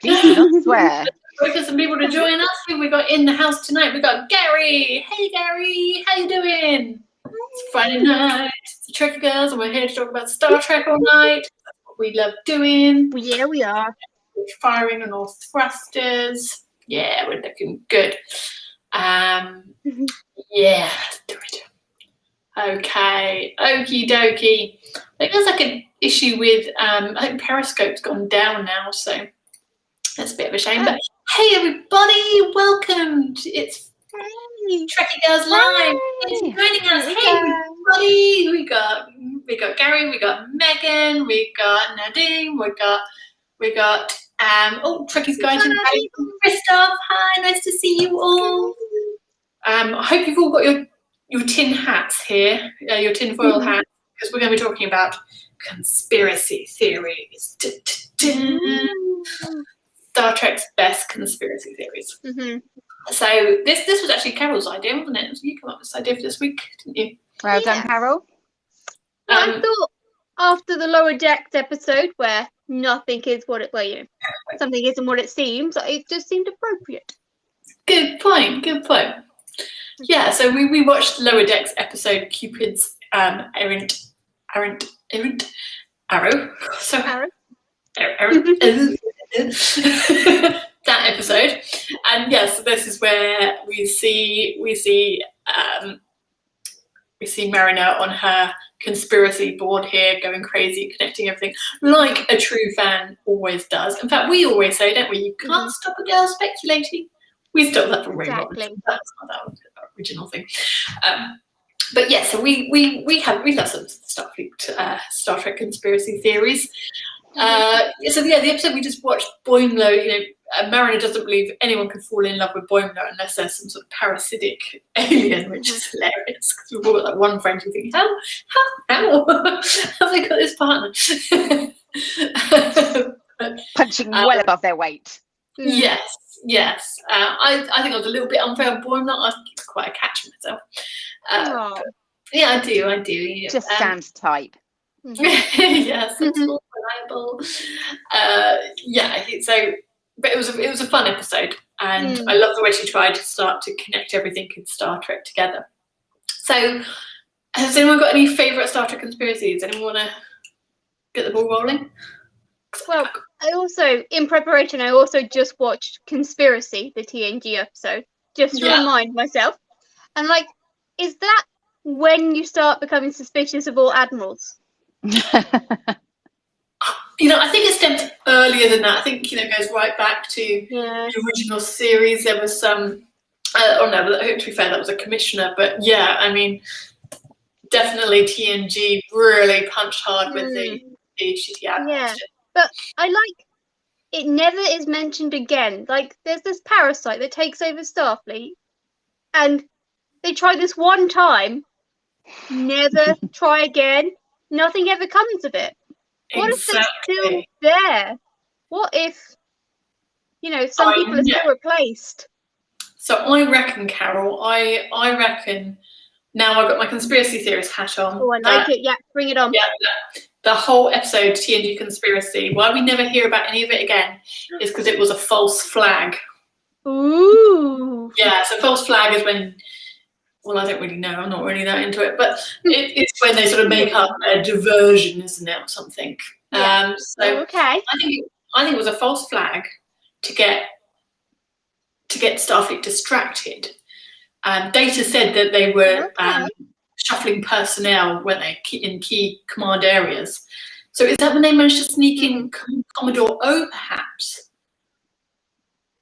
Please do not swear. We've got some people to join us. Who we got in the house tonight? We got Gary. Hey, Gary. How you doing? It's Friday night. It's the Trekkie girls, and we're here to talk about Star Trek all night. That's what we love doing. Yeah, we are. We're firing on all thrusters. Yeah, we're looking good. Yeah, let's do it. Okay, okie dokie. I think there's like an issue with, I think Periscope's gone down now, so that's a bit of a shame. But hey, everybody, welcome. It's Trekkie Girls Live. Thanks for joining us. Hey, everybody. We got Gary, we got Megan, we got Nadine, we got Trekkie's guys and Christoph. Hi, nice to see you all. I hope you've all got your tin hats here, your tin foil hats, because we're going to be talking about conspiracy theories. Star Trek's best conspiracy theories. So this was actually Carol's idea, wasn't it? You came up with this idea for this week, didn't you? Well done, Carol. I thought after the Lower Decks episode, where nothing is what it, something isn't what it seems, it just seemed appropriate. Good point. Yeah, so we watched Lower Decks episode Cupid's Errant Arrow. So Arrow. That episode, and yes, this is where we see Mariner on her conspiracy board here, going crazy, connecting everything like a true fan always does. In fact, we always say, don't we? You can't stop a girl speculating. We stole that from Ray Robinson. That's not our original thing. But yeah, so we love some Starfleet, Star Trek conspiracy theories. So yeah, the episode we just watched, Boimler, Mariner doesn't believe anyone can fall in love with Boimler unless there's some sort of parasitic alien, which is hilarious because we've all got that one friend who thinks, how have they got this partner? Punching well above their weight. Yes. I think I was a little bit unfair on Boimler. I keep quite a catch myself. Yeah, I do. Yeah. Just sounds type. Yes, it's all reliable. But it was a fun episode, and I love the way she tried to start to connect everything in Star Trek together. So, has anyone got any favourite Star Trek conspiracies? Anyone want to get the ball rolling? Well, in preparation, I also just watched Conspiracy, the TNG episode, just to remind myself. And is that when you start becoming suspicious of all admirals? I think it stems earlier than that. I think it goes right back to the original series. There was some. To be fair, that was a commissioner. But yeah, I mean, definitely TNG really punched hard with the shitty admirals. Yeah, but it never is mentioned again. There's this parasite that takes over Starfleet, and they try this one time, never try again. Nothing ever comes of it. What if it's still there? What if, some people are still replaced? So I reckon, Carol, I reckon, now I've got my conspiracy theorist hat on. Oh, I like it. Yeah, bring it on. Yeah, the whole episode, TNG Conspiracy, why we never hear about any of it again is because it was a false flag. Ooh. Yeah, so false flag is when... Well, I don't really know. I'm not really that into it, but it's when they sort of make up a diversion, isn't it, or something? Yeah. Okay. I think it was a false flag to get Starfleet distracted. Data said that they were shuffling personnel when they in key command areas. So is that when they managed to sneak in Commodore O, perhaps?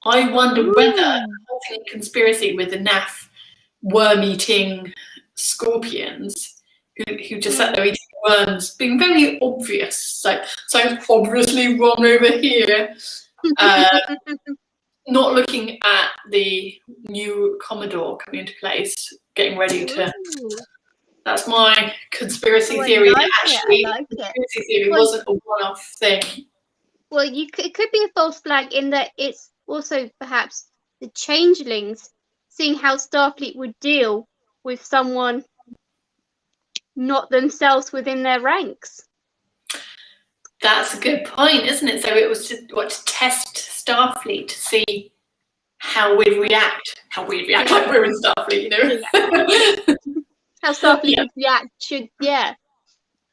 I wonder whether the whole thing conspiracy with the NAF worm-eating scorpions who just sat there eating worms, being very obvious, so obviously wrong over here, not looking at the new Commodore coming into place, getting ready to... That's my conspiracy theory. Conspiracy theory wasn't a one-off thing. Well, it could be a false flag in that it's also perhaps the changelings seeing how Starfleet would deal with someone not themselves within their ranks. That's a good point, isn't it? So it was to test Starfleet to see how we'd react. How we'd react, like we're in Starfleet, you know. How Starfleet would react should,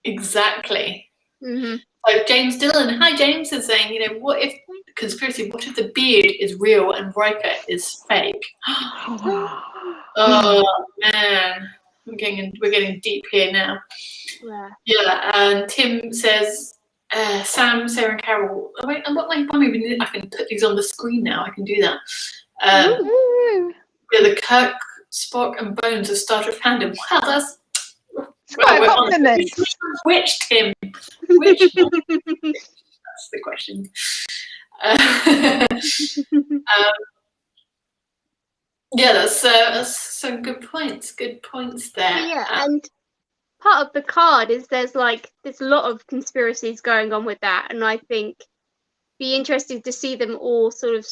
Exactly. Mm-hmm. So James Dillon, hi James, is saying, you know, what if the beard is real and Riker is fake? Oh man, we're getting deep here now. Yeah, and Tim says, Sam, Sarah, and Carol. Oh, wait, I can put these on the screen now. I can do that. Yeah, the Kirk, Spock, and Bones of Star Trek fandom. Wow, that's quite a compliment. Which Tim? Which? That's the question. Yeah, that's some good points. Good points there. Yeah, and part of the card is there's a lot of conspiracies going on with that, and I think be interesting to see them all sort of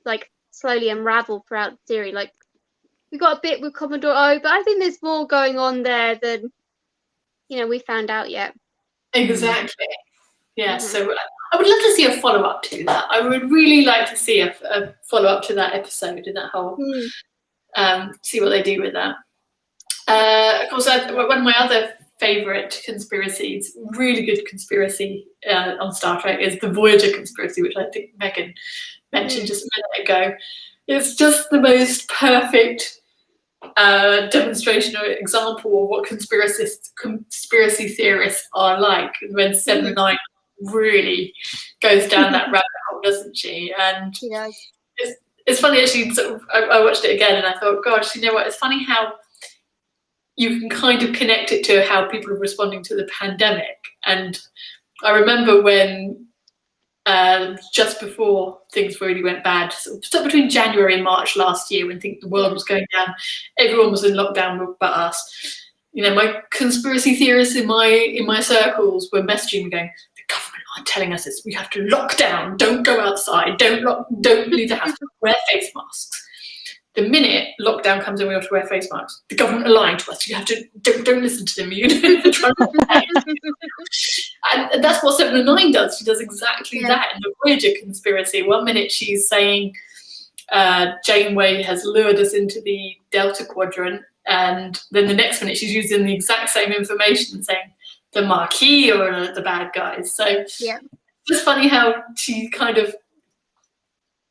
like slowly unravel throughout the series. Like we got a bit with Commodore O, but I think there's more going on there than we found out yet. Exactly. Yeah. So I would love to see a follow up to that. I would really like to see a follow up to that episode and that whole see what they do with that. Of course, one of my other favourite conspiracies, really good conspiracy on Star Trek, is the Voyager conspiracy, which I think Megan mentioned just a minute ago. It's just the most perfect demonstration or example of what conspiracy theorists are like when 7 and 9 really goes down that rabbit hole, doesn't she? And it's funny actually. I watched it again and I thought, gosh, you know what? It's funny how you can kind of connect it to how people are responding to the pandemic. And I remember when just before things really went bad, so between January and March last year, when the world was going down, everyone was in lockdown but us. You know, my conspiracy theorists in my circles were messaging me going, the government are telling us this, we have to lock down, don't go outside, don't leave the house, wear face masks. The minute lockdown comes in, we have to wear face masks. The government are lying to us. You have to don't listen to them. And that's what 7 and 9 does. She does exactly that in the Voyager conspiracy. One minute she's saying Janeway has lured us into the Delta Quadrant, and then the next minute she's using the exact same information, saying the Maquis are the bad guys. So it's just funny how she kind of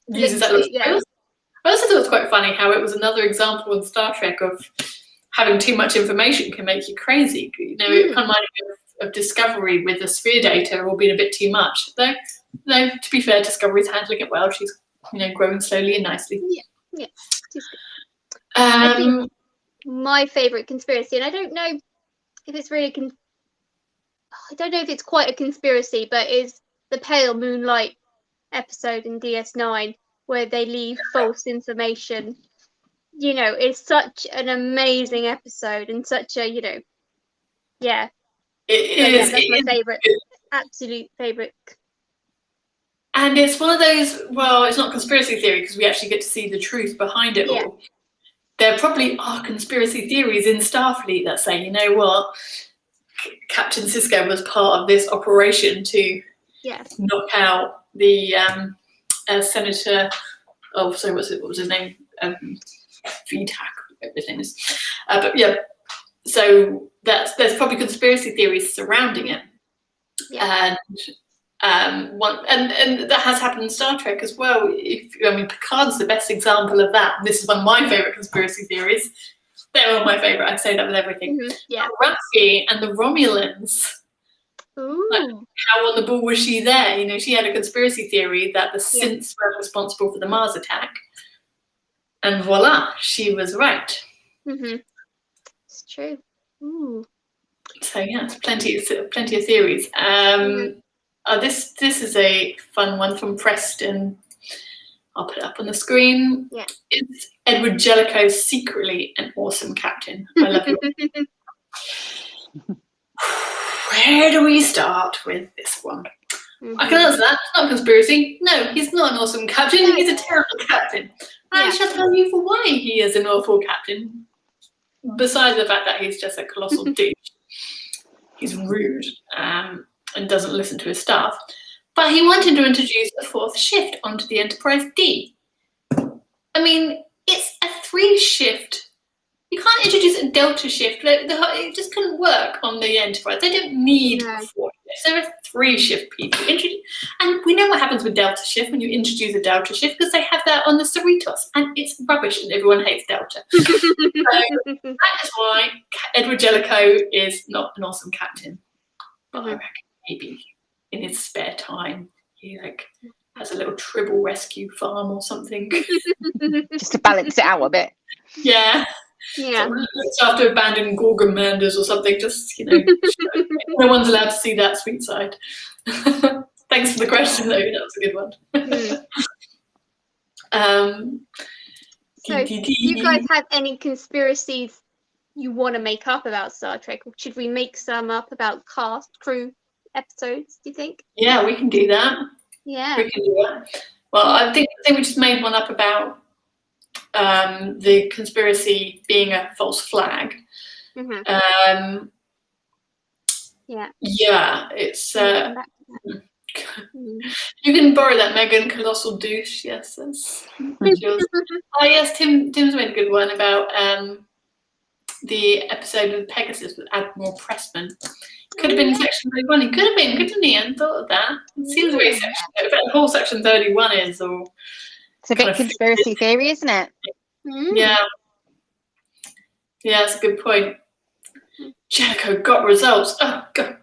uses that. I also thought it was quite funny how it was another example in Star Trek of having too much information can make you crazy. You know, it kind of reminded me of Discovery with the sphere data all being a bit too much. Though, to be fair, Discovery's handling it well. She's, growing slowly and nicely. Yeah. I think my favourite conspiracy, and I don't know if it's really I don't know if it's quite a conspiracy, but is the Pale Moonlight episode in DS9. Where they leave false information. It's such an amazing episode and such a, It is. That's my favourite, absolute favourite. And it's one of those, well, it's not conspiracy theory because we actually get to see the truth behind it all. There probably are conspiracy theories in Starfleet that say, you know what, Captain Sisko was part of this operation to knock out the Senator, what was his name? VTAC, whatever his name is. But yeah, so there's probably conspiracy theories surrounding it. And that has happened in Star Trek as well. Picard's the best example of that. This is one of my favourite conspiracy theories. They're all my favourite. I say that with everything. Raffi and the Romulans. Like, how on the ball was she there? She had a conspiracy theory that the synths were responsible for the Mars attack, and voila, she was right. It's true. Ooh. So it's plenty of theories. This is a fun one from Preston. I'll put it up on the screen. Is Edward Jellicoe secretly an awesome captain? I love you. Where do we start with this one? I can answer that. It's not a conspiracy. No, he's not an awesome captain. He's a terrible captain. I shall tell you for why he is an awful captain. Besides the fact that he's just a colossal douche. He's rude. and doesn't listen to his staff. But he wanted to introduce a 4th shift onto the Enterprise D. I mean, it's a 3 shift. You can't introduce a Delta shift. It just couldn't work on the Enterprise. They don't need 4 shifts. There are 3 shift people. And we know what happens with Delta shift when you introduce a Delta shift, because they have that on the Cerritos, and it's rubbish, and everyone hates Delta. So that is why Edward Jellicoe is not an awesome captain. But I reckon maybe in his spare time he has a little tribble rescue farm or something. Just to balance it out a bit. Yeah. Yeah. So looks after abandoned Gorgon manders or something. Just no one's allowed to see that sweet side. Thanks for the question, though. That was a good one. So, do you guys have any conspiracies you want to make up about Star Trek, or should we make some up about cast, crew, episodes? Do you think? Yeah, we can do that. Yeah. We can do that. Well, I think we just made one up about the conspiracy being a false flag. Mm-hmm. Yeah, it's you can borrow that, Megan. Colossal douche. Yes, that's yours. Oh yes, Tim's made a good one about the episode with Pegasus with Admiral Pressman. Could have been section 31. He could have been, couldn't he? I hadn't thought of that. It seems like the whole section 31 is, or it's a bit conspiracy theory, isn't it? Yeah. Yeah, that's a good point. Jellicoe got results. Oh god.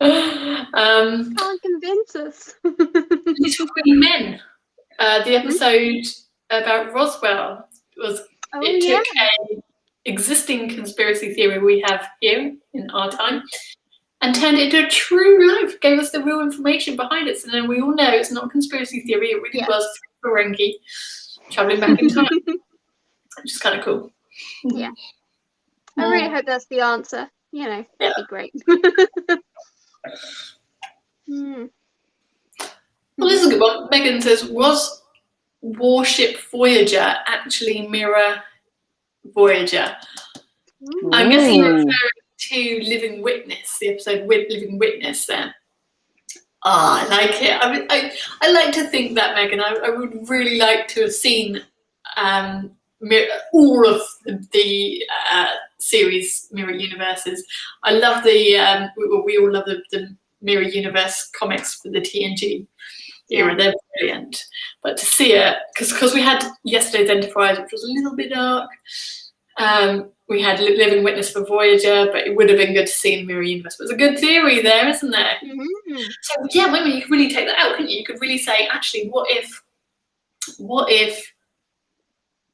Can't convince us. These 3 men. The episode about Roswell was took a existing conspiracy theory we have here in our time and turned it into a true life, gave us the real information behind it. So then we all know it's not a conspiracy theory, it really was Ferengi traveling back in time, which is kind of cool. Yeah. I really hope that's the answer. That'd be great. Well, this is a good one. Megan says, was Warship Voyager actually mirror Voyager? I'm guessing you're referring to Living Witness, the episode with Living Witness there. I like it. I like to think that, Megan. I would really like to have seen all of the series mirror universes. I love the we all love the mirror universe comics for the TNG era. They're brilliant. But to see it, because we had yesterday's Enterprise, which was a little bit dark. We had Living Witness for Voyager, but it would have been good to see in Mirror Universe. But it's a good theory there, isn't there? Mm-hmm. So yeah, maybe you could really take that out, couldn't you? You could really say, actually, what if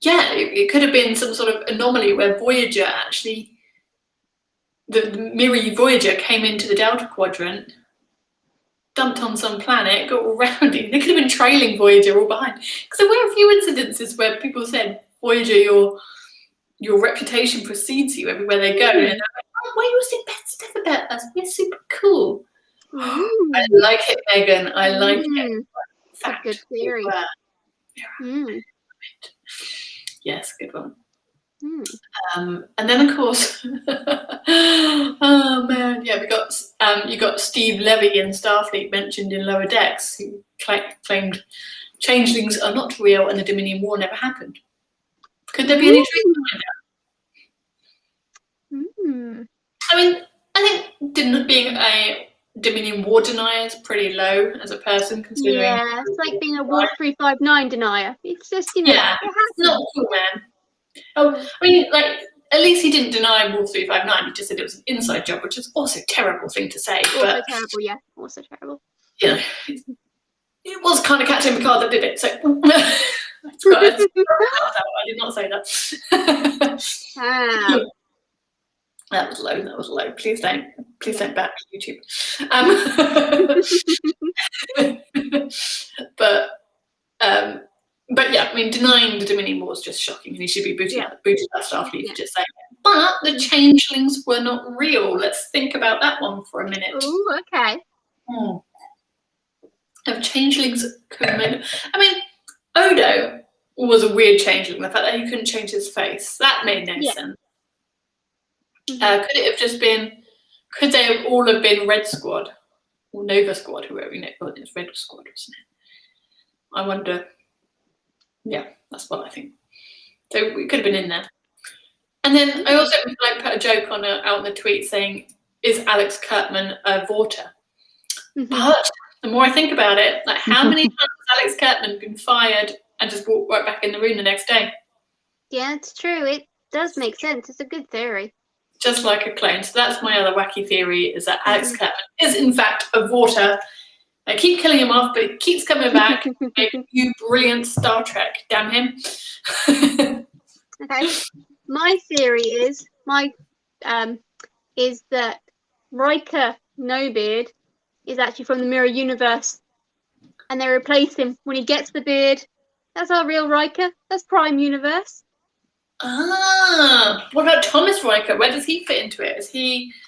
it could have been some sort of anomaly where Voyager actually, the mirror Voyager came into the Delta Quadrant, dumped on some planet, got all rounding. They could have been trailing Voyager all behind. Because there were a few incidences where people said, Voyager, your reputation precedes you everywhere they go. And they're like, oh, why are you saying bad stuff about us? We're super cool. I like it, Megan. I like it. That's a good theory. Yes, good one. And then, of course, oh man, yeah, we got you got Steve Levy in Starfleet mentioned in Lower Decks, who claimed changelings are not real and the Dominion War never happened. Could there be any truth behind that? I mean, I think being a Dominion War denier is pretty low as a person, considering. Yeah, it's like being a War 359 denier. It's just, it happens. It's not cool, man. Oh, I mean, at least he didn't deny War 359. He just said it was an inside job, which is also a terrible thing to say. Also terrible, yeah. Also terrible. Yeah, it was kind of Captain Picard that did it. So I did not say that. That was low. That was low. Please don't back YouTube. But yeah, I mean, denying the Dominion War is just shocking, and he should be booted out Starfleet for just saying it. But the changelings were not real. Let's think about that one for a minute. Ooh, okay. If changelings could have made. I mean, Odo was a weird changeling. The fact that he couldn't change his face, that made no sense. Could it have just been? Could they have all have been Red Squad or Nova Squad, whoever you know? Well, it's Red Squad, isn't it? I wonder. Yeah, that's what I think. So we could have been in there. And then I also like put a joke on out in the tweet saying, "Is Alex Kurtzman a Vorta?" But the more I think about it, like how many times has Alex Kurtzman been fired and just walked right back in the room the next day? Yeah, it's true. It does make sense. It's a good theory. Just like a clone. So that's my other wacky theory, is that Alex Kurtzman is in fact a Vorta. They keep killing him off, but he keeps coming back. Making you brilliant Star Trek. Damn him. Okay. My theory is that Riker No-Beard is actually from the Mirror Universe, and they replace him when he gets the beard. That's our real Riker. That's Prime Universe. What about Thomas Riker? Where does he fit into it?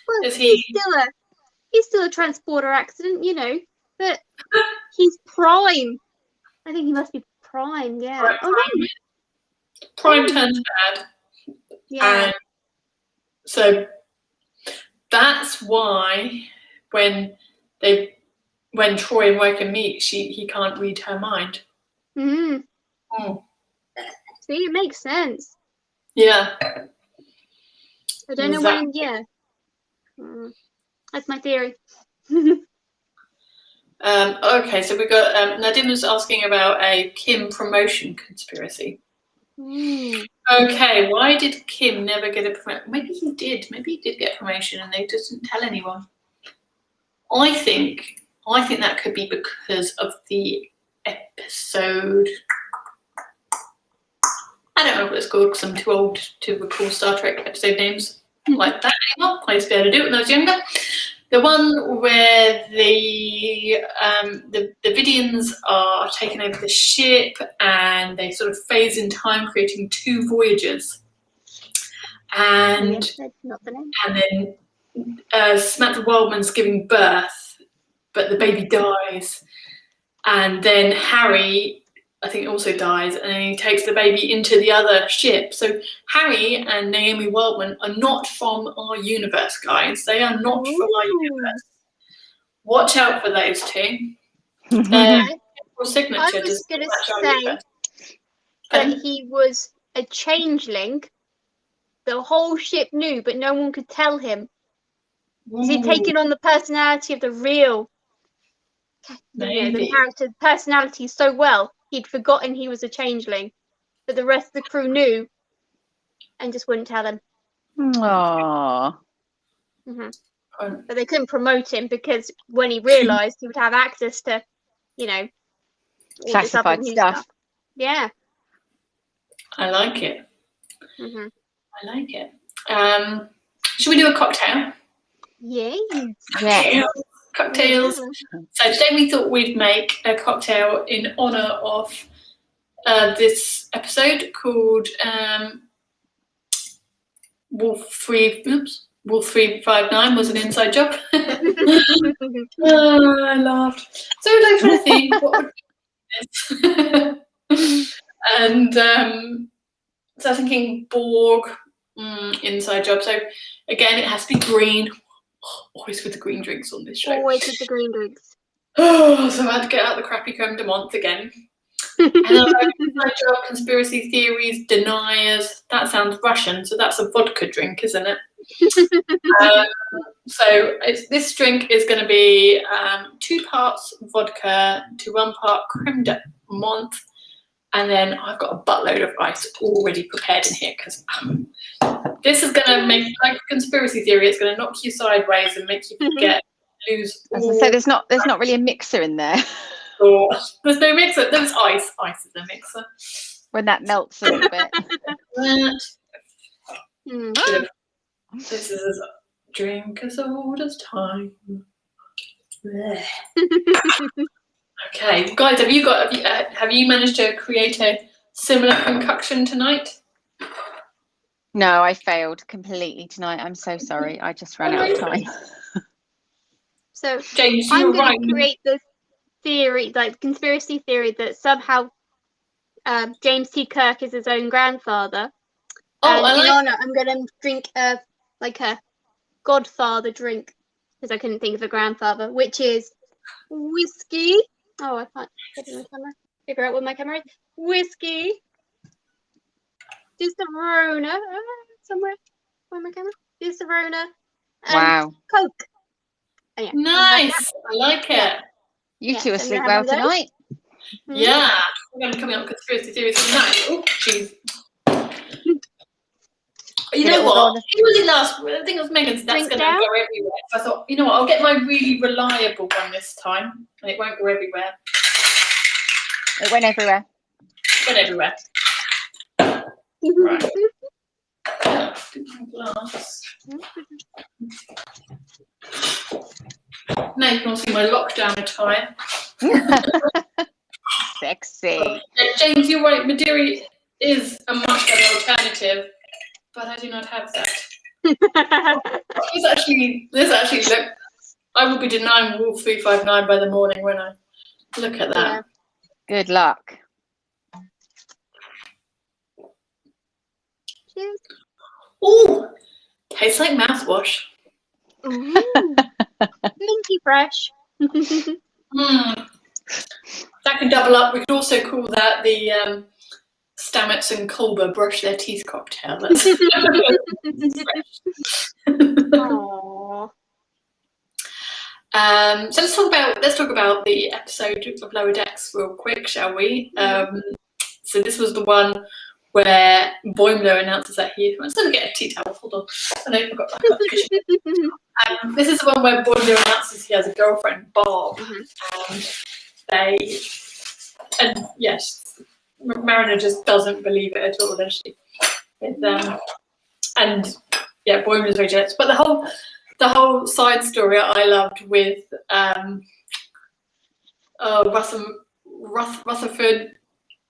Well, he's still a transporter accident, you know, but he's Prime. I think he must be Prime. Yeah. Right, Prime turns bad. Yeah. And so that's why when Troy and Riker meet, he can't read her mind. Mm. Oh. See, it makes sense. Yeah. I don't know when. Yeah. That's my theory. Okay, so we got Nadim was asking about a Kim promotion conspiracy. Okay, why did Kim never get a promotion? Maybe he did. Maybe he did get a promotion and they just didn't tell anyone. I think that could be because of the episode. I don't know what it's called because I'm too old to recall Star Trek episode names like that anymore. I used to be able to do it when I was younger. The one where the Vidians are taking over the ship and they sort of phase in time, creating two Voyagers. And then Samantha Wildman's giving birth, but the baby dies. And then Harry, I think, also dies, and then he takes the baby into the other ship. So Harry and Naomi Wildman are not from our universe, guys. They are not from our universe. Watch out for those two. Signature. I was going to say that he was a changeling. The whole ship knew, but no one could tell him. He'd taken on the personality of the real, the character personality so well, he'd forgotten he was a changeling. But the rest of the crew knew and just wouldn't tell him. Aww. But they couldn't promote him because when he realised he would have access to, all classified this stuff. Yeah. I like it. I like it. Should we do a cocktail? Yes. Cocktails. So today we thought we'd make a cocktail in honour of this episode called Wolf 359 was an inside job. I laughed. So I was trying to think what would be this. And so I was thinking Borg inside job. So again, it has to be green. Always with the green drinks on this show. Always with the green drinks. Oh, so I had to get out the crappy creme de menthe again. And then inside job, conspiracy theories, deniers. That sounds Russian, so that's a vodka drink, isn't it? So this drink is going to be 2 parts vodka to 1 part creme de menthe. And then I've got a buttload of ice already prepared in here because this is going to make, like a conspiracy theory, it's going to knock you sideways and make you lose. As I said, there's not really a mixer in there. There's no mixer. There's ice. Ice is a mixer. When that melts a little bit. This is as drink as old as time. Okay, guys, have you managed to create a similar concoction tonight? No, I failed completely tonight. I'm so sorry. I just ran out of time. So James, I'm going to create this theory, like conspiracy theory, that somehow James T. Kirk is his own grandfather. Oh, in honor, I'm going to drink a like a godfather drink, because I couldn't think of a grandfather, which is whiskey. Oh, I can't figure out what my camera is. Whiskey. Just a Rona. Somewhere. Where's my camera? Just a Rona. And Wow. Coke. Oh, yeah. Nice. I like it. Yeah. You Yeah, two so will I'm sleep gonna well have one of those. tonight. Yeah. We're going to be coming up with conspiracy theories tonight. Oh, jeez. You Did know it all go on what? Who was it last? I think it was Megan's. That's Drink going to down? go everywhere. So I thought, you know what? I'll get my really reliable one this time, and it won't go everywhere. It went everywhere. It went everywhere. Right. Glass. Now you can all see my lockdown attire. Sexy. James, you're right. Madeira is a much better alternative, but I do not have that. This actually look. I will be denying Wolf 359 by the morning when I look at that. Yeah. Good luck. Cheers. Ooh, tastes like mouthwash. Ooh. Minty fresh. That can double up. We could also call that the Stamets and Culber brush their teeth cocktail. That's Aww. So let's talk about the episode of Lower Decks real quick, shall we? So this was the one where Boimler announces that I'm just going to get a tea towel. Hold on. I know I forgot that. This is the one where Boimler announces he has a girlfriend, Barb, and yes, Mariner just doesn't believe it at all, does she? And yeah, Boimler's very jealous. But the whole side story I loved with Rutherford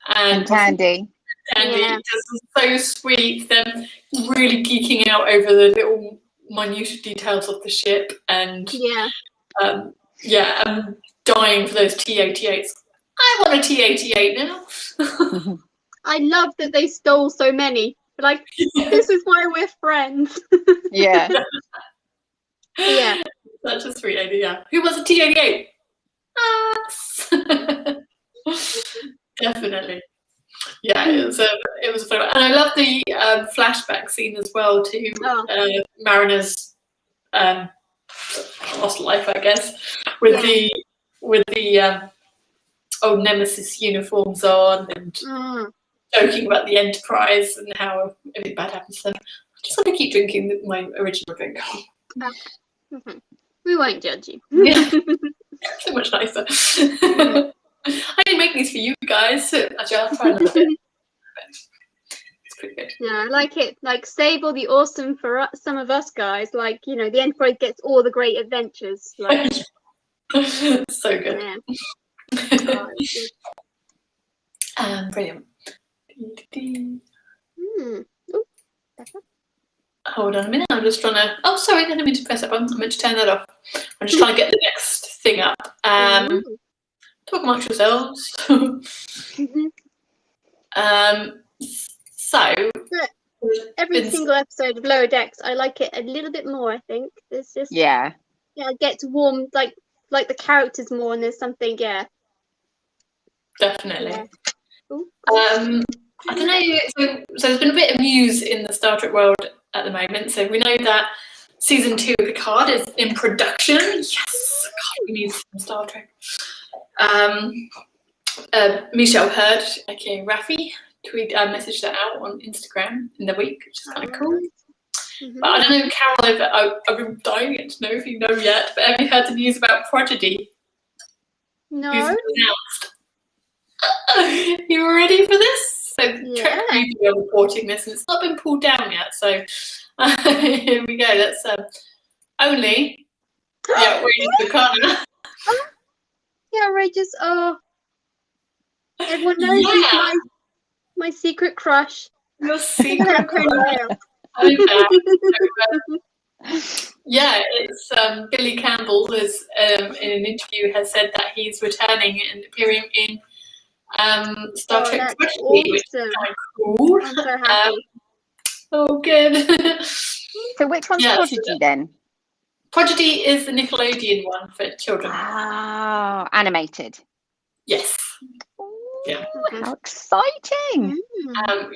and Tandy. Andy, just so sweet. Them really geeking out over the little minute details of the ship, and I'm dying for those T-88s. I want a T-88 now. I love that they stole so many. Like, this is why we're friends. Yeah. Yeah. That's a sweet idea. Who was a T-88? Us. Definitely. Yeah, it was a fun one. And I love the flashback scene as well to Mariner's lost life, I guess, with the old Nemesis uniforms on and joking about the Enterprise and how everything bad happens to them. I just want to keep drinking my original drink. We won't judge you. Yeah. So much nicer. I didn't make these for you guys. Actually, I'll try another bit. It's pretty good. Yeah, I like it. Like, save all the awesome for some of us guys. Like, you know, the Enterprise gets all the great adventures. Like, so good. Yeah. Brilliant. Ooh, Hold on a minute. I'm just trying to. Oh, sorry, I didn't mean to press that button. I meant to turn that off. I'm just trying to get the next thing up. Talk amongst yourselves. So every single episode of Lower Decks, I like it a little bit more. I think there's just it gets warm, like the characters more, and there's something definitely. Yeah. I don't know. So there's been a bit of news in the Star Trek world at the moment. So we know that season 2 of Picard is in production. Yes, God, we need some Star Trek. Michelle Hurd, aka Raffi, messaged that out on Instagram in the week, which is kind of cool. But I don't know, Carol, I've been dying to know if you know yet, but have you heard the news about Prodigy? No. Who's announced? You ready for this? So Trek Media are reporting this, and it's not been pulled down yet. So here we go. That's only the outrageous Bacana. Yeah, outrageous. Oh, everyone knows he's my secret crush. Your secret crush. Yeah, it's Billy Campbell is in an interview has said that he's returning and appearing in Star Trek Prodigy, which is kind of cool. I'm so happy. Oh, good. So which one's Yeah, Prodigy then? Prodigy is the Nickelodeon one for children. Oh, animated. Yes. Yeah. Ooh, how exciting!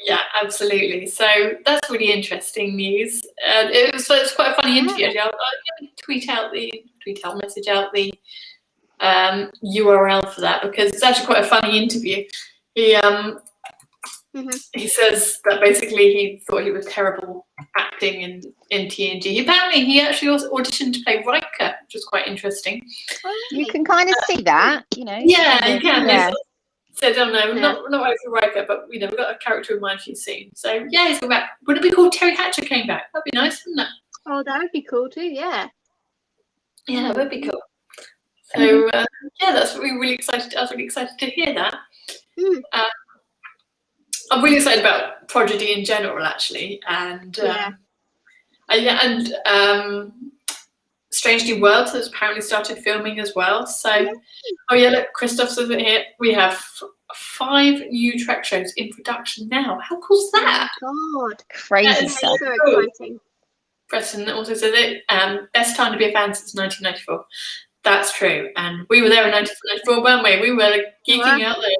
Yeah, absolutely. So that's really interesting news. It's quite a funny interview. Actually. I'll message out the URL for that, because it's actually quite a funny interview. He says that basically he thought he was terrible acting in TNG. Apparently, he actually also auditioned to play Riker, which was quite interesting. You can kind of see that, you know. Yeah, you can. Yeah. Said, oh no, not right for Riker, but we've got a character in mind for you soon. So yeah, he's come back. Would it be cool if Terry Hatcher came back? That'd be nice, wouldn't it? Oh, that would be cool too. Yeah. Yeah, that would be cool. So yeah, that's really excited. I was really excited to hear that. I'm really excited about Prodigy in general, actually, and Strange New Worlds has apparently started filming as well. So, oh yeah, look, Christoph says it here. We have 5 new Trek shows in production now. How cool's that? Oh God, Crazy stuff. so exciting. Preston also says it. Best time to be a fan since 1994. That's true, and we were there in 1994, weren't we? We were geeking out there.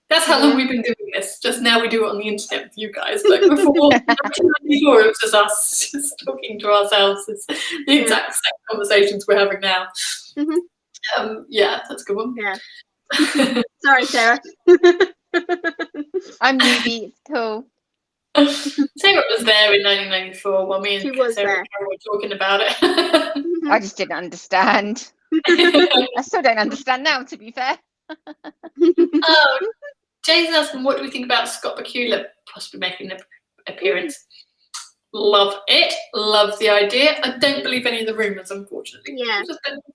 That's how long we've been doing this. Just now we do it on the internet with you guys. Like before 1994, it was just us just talking to ourselves. It's the exact same conversations we're having now. Yeah, that's a good one. Yeah. Sorry, Sarah. I'm newbie. It's cool. Sarah was there in 1994 while me and Sarah were talking about it. I just didn't understand. I still don't understand now, to be fair. Oh, Jason asking, what do we think about Scott Bakula possibly making an appearance? Love it. Love the idea. I don't believe any of the rumours, unfortunately. Yeah.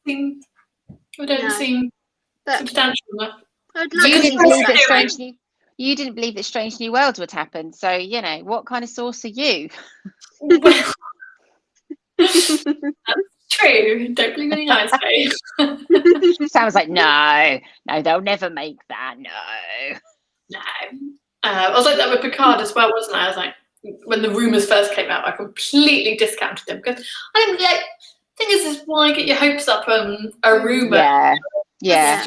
They don't seem substantial enough. You didn't believe that Strange New Worlds would happen. So, you know, what kind of source are you? That's true. Don't believe any eyes, babe. Sounds like no, they'll never make that. No. I was like that with Picard as well, wasn't I? I was like, when the rumours first came out, I completely discounted them because I don't like. Thing is why get your hopes up on a rumour? Yeah.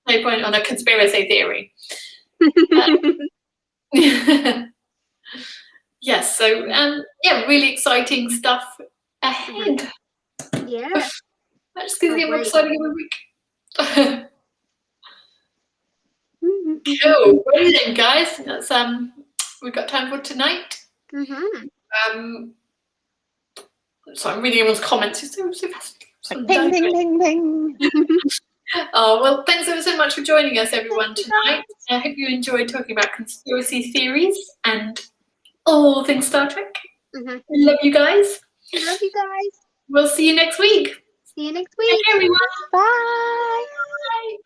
No point on a conspiracy theory. Yes. So really exciting stuff ahead. Yeah. That just gives me more exciting every week. Cool. What do you think, guys? That's we've got time for tonight. So I'm reading everyone's comments. It's so fascinating. Ping, ping, ping, ping. Oh, well, thanks ever so much for joining us, everyone, tonight. I hope you enjoyed talking about conspiracy theories and all things Star Trek. Love you guys. Love you guys. We'll see you next week. See you next week. Take care, everyone. Bye. Bye.